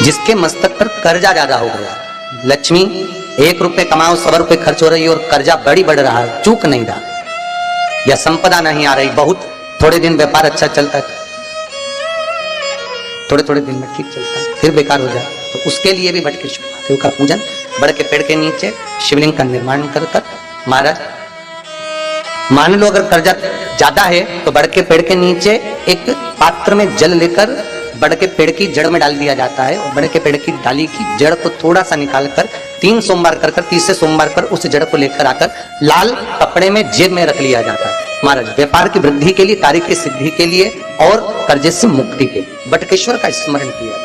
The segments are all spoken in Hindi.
जिसके मस्तक पर कर्जा ज्यादा हो गया, लक्ष्मी 1 रुपए कमाओ 100 रुपए खर्च हो रही है और कर्जा बढ़ रहा है, चूक नहीं रहा, या संपदा नहीं आ रही, बहुत थोड़े दिन व्यापार अच्छा चलता है, थोड़े दिन में ठीक चलता है, फिर बेकार हो जाए, तो उसके लिए भी बटकेश्वर महादेव का पूजन, बड़ के पेड़ के नीचे शिवलिंग का निर्माण कर महाराज, मान लो अगर कर्जा ज्यादा है तो बड़ के पेड़ के नीचे एक पात्र में जल लेकर बड़ के पेड़ की जड़ में डाल दिया जाता है और बड़ के पेड़ की डाली की जड़ को थोड़ा सा निकाल कर 3 सोमवार कर 30 सोमवार पर उस जड़ को लेकर आकर लाल कपड़े में जेब में रख लिया जाता है महाराज, व्यापार की वृद्धि के लिए, कार्य की सिद्धि के लिए और कर्जे से मुक्ति के लिए बटकेश्वर का स्मरण किया।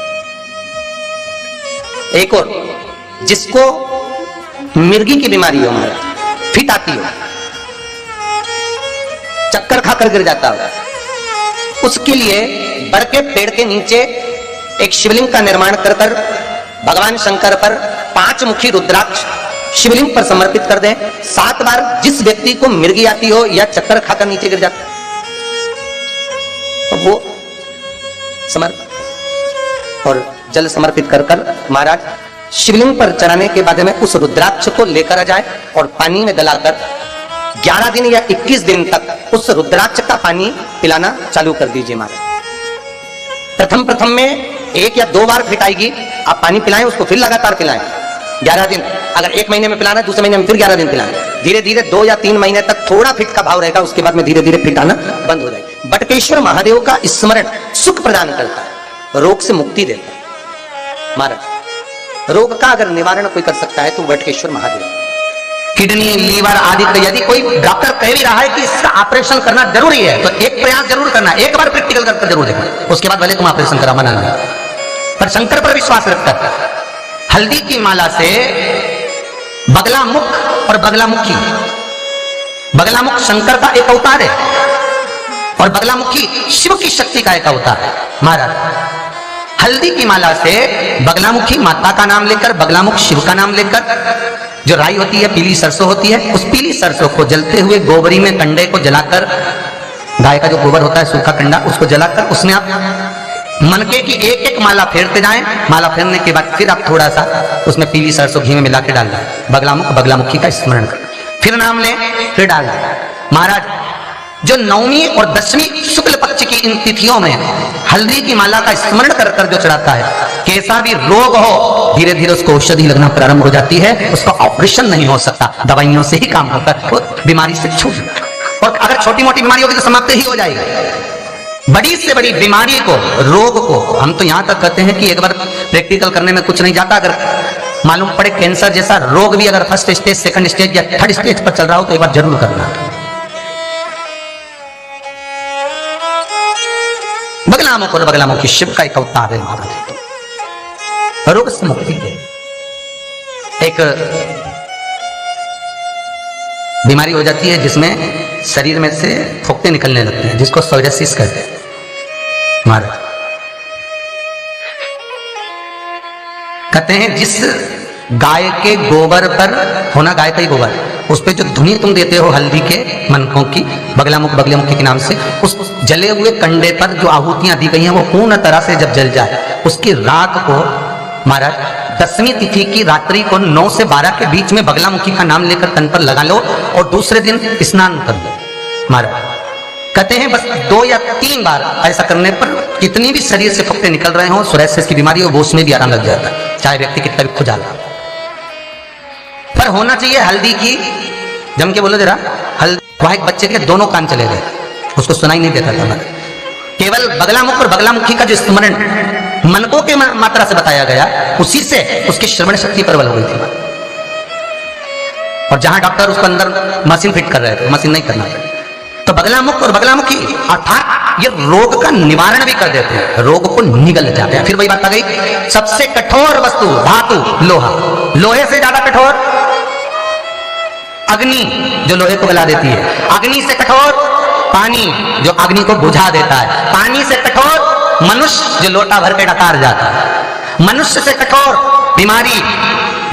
एक और, जिसको मिर्गी की बीमारी हो महाराज, फिट आती हो, चक्कर खाकर गिर जाता हो, उसके लिए बड़ के पेड़ के नीचे एक शिवलिंग का निर्माण कर भगवान शंकर पर 5 मुखी रुद्राक्ष शिवलिंग पर समर्पित कर दें। 7 बार जिस व्यक्ति को मिर्गी आती हो या चक्कर खाकर नीचे गिर जाता तो वो समर्पित और जल समर्पित कर महाराज शिवलिंग पर चढ़ाने के बाद में उस रुद्राक्ष को लेकर आ जाए और पानी में गलाकर 11 दिन या 21 दिन तक उस रुद्राक्ष का पानी पिलाना चालू कर दीजिए महाराज। प्रथम में 1 या 2 बार फिट आएगी, आप पानी पिलाएं उसको, फिर लगातार पिलाएं 11 दिन, अगर 1 महीने में पिलाना है दूसरे महीने में फिर 11 दिन पिलाएं, धीरे धीरे 2 या 3 महीने तक थोड़ा फिट का भाव रहेगा, उसके बाद में धीरे धीरे फिट आना बंद हो जाएगी। बटकेश्वर महादेव का स्मरण सुख प्रदान करता है, रोग से मुक्ति देता है महाराज। रोग का अगर निवारण कोई कर सकता है तो बटकेश्वर महादेव, किडनी लीवर आदि का यदि कोई डॉक्टर कह भी रहा है कि इसका ऑपरेशन करना जरूरी है तो एक प्रयास जरूर करना, एक बार प्रैक्टिकल करके जरूर देखना, उसके बाद भले तुम ऑपरेशन करा, मना नहीं, पर शंकर पर विश्वास रखकर हल्दी की माला से बगलामुख और बगलामुखी, बगलामुख शंकर का एक अवतार है और बगलामुखी शिव की शक्ति का एक अवतार है महाराज। हल्दी की माला से बगलामुखी माता का नाम लेकर, बगलामुख शिव का नाम लेकर, जो राई होती है पीली सरसों होती है, उस पीली सरसों को जलते हुए गोबरी में कंडे को जलाकर, गाय का जो गोबर होता है सूखा कंडा, उसको जलाकर उसमें आप मनके की 1-1 माला फेरते जाएं। माला फेरने के बाद फिर आप थोड़ा सा उसमें पीली सरसों घी में मिला के डाल दें, बगलामुख बगलामुखी का स्मरण कर, फिर नाम लें, फिर डाल दें महाराज। जो 9वीं और 10वीं शुक्ल पक्ष की इन तिथियों में हल्दी की माला का स्मरण कर कर जो चढ़ाता है, कैसा भी रोग हो धीरे धीरे उसको औषधि लगना प्रारंभ हो जाती है, उसका ऑपरेशन नहीं हो सकता, दवाइयों से ही काम होकर वो बीमारी से छूट, और अगर छोटी मोटी बीमारी होगी तो समाप्त ही हो जाएगी। बड़ी से बड़ी बीमारी को, रोग को, हम तो यहां तक कहते हैं कि एक बार प्रैक्टिकल करने में कुछ नहीं जाता, अगर मालूम पड़े कैंसर जैसा रोग भी अगर 1st स्टेज 2nd स्टेज या 3rd स्टेज पर चल रहा हो तो एक बार जरूर करना। बगलामुख और बगलामुखी शिव का एक अवतार है महाराज, रोग से मुक्ति है। एक बीमारी हो जाती है जिसमें शरीर में से फोक्ते निकलने लगते हैं, जिसको सोरियासिस कहते हैं महाराज। कहते हैं जिस गाय के गोबर पर होना, गाय का ही गोबर, उस पे जो धुनी तुम देते हो हल्दी के मनकों की, बगलामुख बगलामुखी के नाम से, उस जले हुए कंडे पर जो आहुतियां दी गई हैं वो पूर्ण तरह से जब जल जाए, उसकी रात को महाराज 10वीं तिथि की रात्रि को 9 से 12 के बीच में बगलामुखी का नाम लेकर तन पर लगा लो और दूसरे दिन स्नान कर लो महाराज। कहते हैं बस 2 या 3 बार ऐसा करने पर कितनी भी शरीर से फुक्ते निकल रहे हो, सोरियासिस की बीमारी हो, वो उसमें भी आराम लग जाता है, चाहे व्यक्ति कितना भी खुजाला। पर होना चाहिए हल्दी की, जम के बोलो जरा, हल्दी। वहां एक बच्चे के दोनों कान चले गए, उसको सुनाई नहीं देता था, केवल बगलामुख और बगलामुखी का जो स्मरण मनकों के मात्रा से बताया गया, उसी से उसकी श्रवण शक्ति प्रबल हो गई थी। और जहां डॉक्टर उसको अंदर मशीन फिट कर रहे थे, मशीन नहीं करना था, तो बगलामुख और बगलामुखी अर्थात ये रोग का निवारण भी कर देते हैं, रोग को निगल जाते हैं। फिर वही बात आ गई, सबसे कठोर वस्तु धातु लोहा, लोहे से ज्यादा कठोर अग्नि जो लोहे को गला देती है, अग्नि से कठोर पानी जो अग्नि को बुझा देता है, पानी से कठोर मनुष्य जो लोटा भर के डकार जाता है, मनुष्य से कठोर बीमारी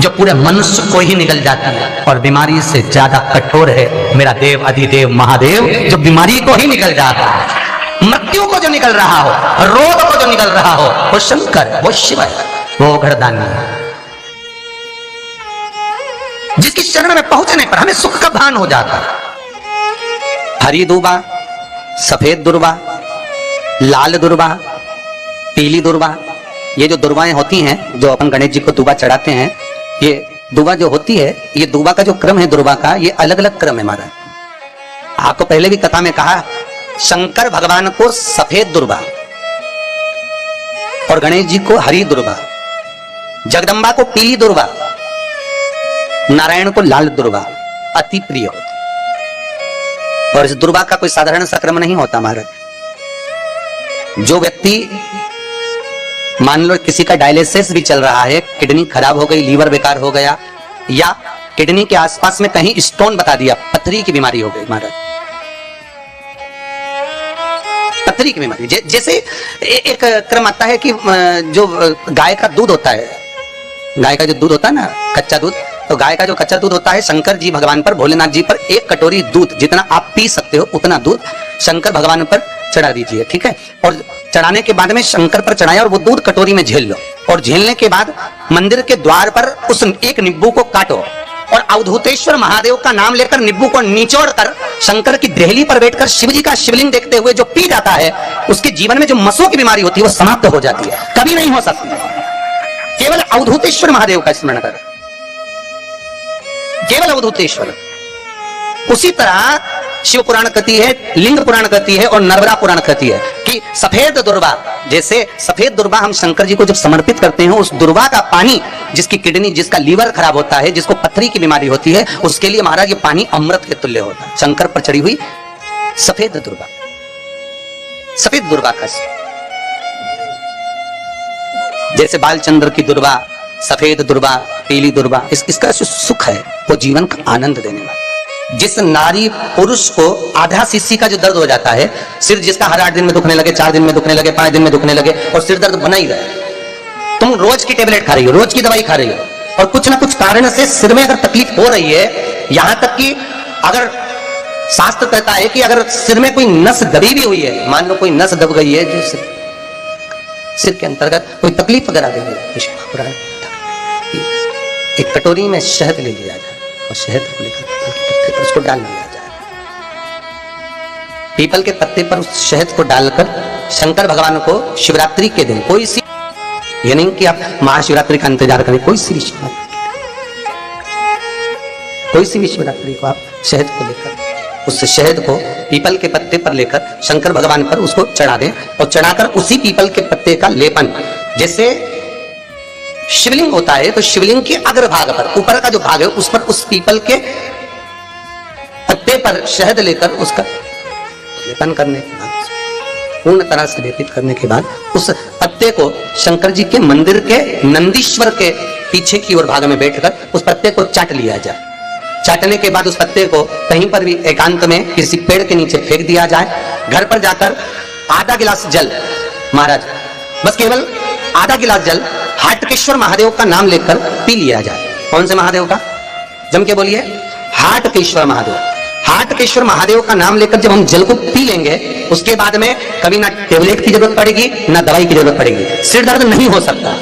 जो पूरे मनुष्य को ही निगल जाती है, और बीमारी से ज्यादा कठोर है मेरा देव अधिदेव महादेव जो बीमारी को ही निगल जाता है, मृत्यु को जो निकल रहा हो, रोग को जो निकल रहा हो, वो शंकर, वो शिव है। वो घरदानी है, जिसकी शरण में पहुंचने पर हमें सुख का भान हो जाता है। हरी दूबा, सफेद दुर्बा, लाल दुर्बा, पीली दुर्बा, ये जो दुर्बाएं होती हैं जो अपन गणेश जी को दूबा चढ़ाते हैं, ये दूबा जो होती है, ये दूबा का जो क्रम है दुर्बा का, ये अलग अलग क्रम है हमारा। आपको पहले भी कथा में कहा, शंकर भगवान को सफेद दुर्बा और गणेश जी को हरी दुर्बा, जगदम्बा को पीली दुर्बा, नारायण को लाल दुर्बा अति प्रिय होती। और इस दुर्बा का कोई साधारण सा क्रम नहीं होता महाराज। जो व्यक्ति मान लो किसी का डायलिसिस भी चल रहा है, किडनी खराब हो गई, लीवर बेकार हो गया, या किडनी के आसपास में कहीं स्टोन बता दिया, पथरी की बीमारी हो गई महाराज, पथरी की बीमारी। जैसे एक क्रम आता है कि जो गाय का दूध होता है, गाय का जो दूध होता है ना, कच्चा दूध, तो गाय का जो कच्चा दूध होता है, शंकर जी भगवान पर, भोलेनाथ जी पर एक कटोरी दूध जितना आप पी सकते हो उतना दूध शंकर भगवान पर चढ़ा दीजिए, ठीक है। और चढ़ाने के बाद में शंकर पर चढ़ाया और वो दूध कटोरी में झेल लो, और झेलने के बाद मंदिर के द्वार पर उस एक नींबू को काटो और अवधूतेश्वर महादेव का नाम लेकर नींबू को निचोड़ कर शंकर की देहली पर बैठकर शिव जी का शिवलिंग देखते हुए जो पी जाता है, उसके जीवन में जो मसों की बीमारी होती है वो समाप्त हो जाती है, कभी नहीं हो सकती। केवल अवधूतेश्वर महादेव का स्मरण कर, केवल अवधूतेश्वर। उसी तरह शिव पुराण कहती है, लिंग पुराण कहती है और नर्मदा पुराण कहती है कि सफेद दुर्बा, जैसे सफेद दुर्बा हम शंकर जी को जब समर्पित करते हैं, उस दुर्बा का पानी, जिसकी किडनी, जिसका लीवर खराब होता है, जिसको पथरी की बीमारी होती है, उसके लिए महाराज ये पानी अमृत के तुल्य होता है। शंकर पर चढ़ी हुई सफेद दुर्बा, सफेद दुर्बा का, जैसे बालचंद्र की दुर्बा, सफेद दुर्बा, पीली दुर्बा, इसका जो सुख है वो जीवन का आनंद देने वाला। जिस नारी पुरुष को आधा सीसी का जो दर्द हो जाता है, सिर जिसका हर 8 दिन में दुखने लगे, 4 दिन में दुखने लगे, 5 दिन में दुखने लगे और सिर दर्द बना ही रहे, तुम रोज की टेबलेट खा रही हो, रोज की दवाई खा रही हो, और कुछ ना कुछ कारण से सिर में अगर तकलीफ हो रही है, यहां तक कि अगर शास्त्र कहता है कि अगर सिर में कोई नस दबी भी हुई है, मान लो कोई नस दब गई है जो सिर के अंतर्गत कोई तकलीफ वगैरह देगी, एक कटोरी में शहद ले लिया जाए और शहद को लेकर पत्ते पर उसको डाल लिया जाए, पीपल के पत्ते पर उस शहद को डालकर शंकर भगवान को शिवरात्रि के दिन, कोई सी, ये नहीं कि आप महाशिवरात्रि का इंतजार करें, कोई सी भी शिवरात्रि को आप शहद को लेकर, उस शहद को पीपल के पत्ते पर लेकर शंकर भगवान पर उसको चढ़ा दें और चढ़ाकर उसी पीपल के पत्ते का लेपन, जैसे शिवलिंग होता है तो शिवलिंग के अग्रभाग पर, ऊपर का जो भाग है उस पर उस पीपल के पत्ते पर शहद लेकर उसका लेपन करने के बाद, पूर्ण तरह से लेपित करने के बाद, उस पत्ते को शंकर जी के मंदिर के नंदीश्वर के पीछे की ओर भाग में बैठकर उस पत्ते को चाट लिया जाए। चाटने के बाद उस पत्ते को कहीं पर भी एकांत में किसी पेड़ के नीचे फेंक दिया जाए। घर पर जाकर आधा गिलास जल, महाराज बस केवल आधा गिलास जल हाटकेश्वर महादेव का नाम लेकर पी लिया जाए। कौन से महादेव का? जम के बोलिए, हाटकेश्वर महादेव। हाटकेश्वर महादेव का नाम लेकर जब हम जल को पी लेंगे, उसके बाद में कभी ना टेबलेट की जरूरत पड़ेगी ना दवाई की जरूरत पड़ेगी, सिर दर्द नहीं हो सकता।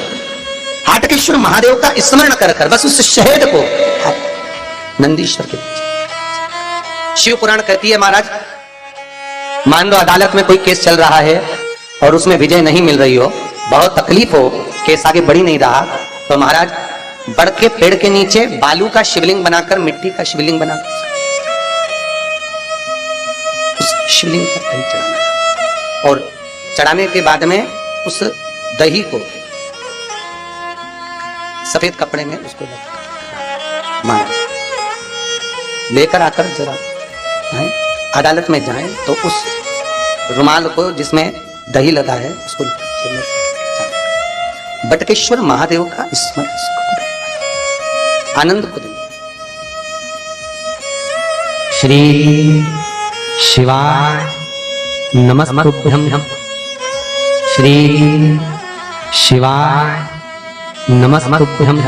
हाटकेश्वर महादेव का स्मरण कर कर बस उस शहद को नंदीश्वर के पीछे। शिव पुराण कहती है महाराज, मान लो अदालत में कोई केस चल रहा है और उसमें विजय नहीं मिल रही हो, बहुत तकलीफ हो, केस आगे बढ़ ही नहीं रहा, तो महाराज बड़ के पेड़ के नीचे बालू का शिवलिंग बनाकर, मिट्टी का शिवलिंग बनाकर उस शिवलिंग पर दही चढ़ाना और चढ़ाने के बाद में उस दही को सफेद कपड़े में उसको महाराज लेकर आकर जरा अदालत में जाएं तो उस रुमाल को जिसमें दही लगा है उसको बटकेश्वर महादेव का स्मरण आनंद को देंगे। श्री शिवाय नमस्तुभ्यं, श्री शिवाय नमस्तुभ्यं,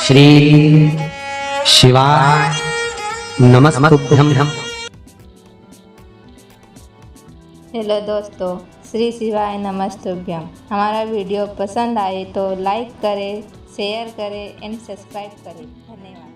श्री शिवाय नमस्तुभ्यं। हेलो दोस्तों, श्री शिवाय नमस्तुभ्यम। हमारा वीडियो पसंद आए तो लाइक करें, शेयर करें एंड सब्सक्राइब करें। धन्यवाद।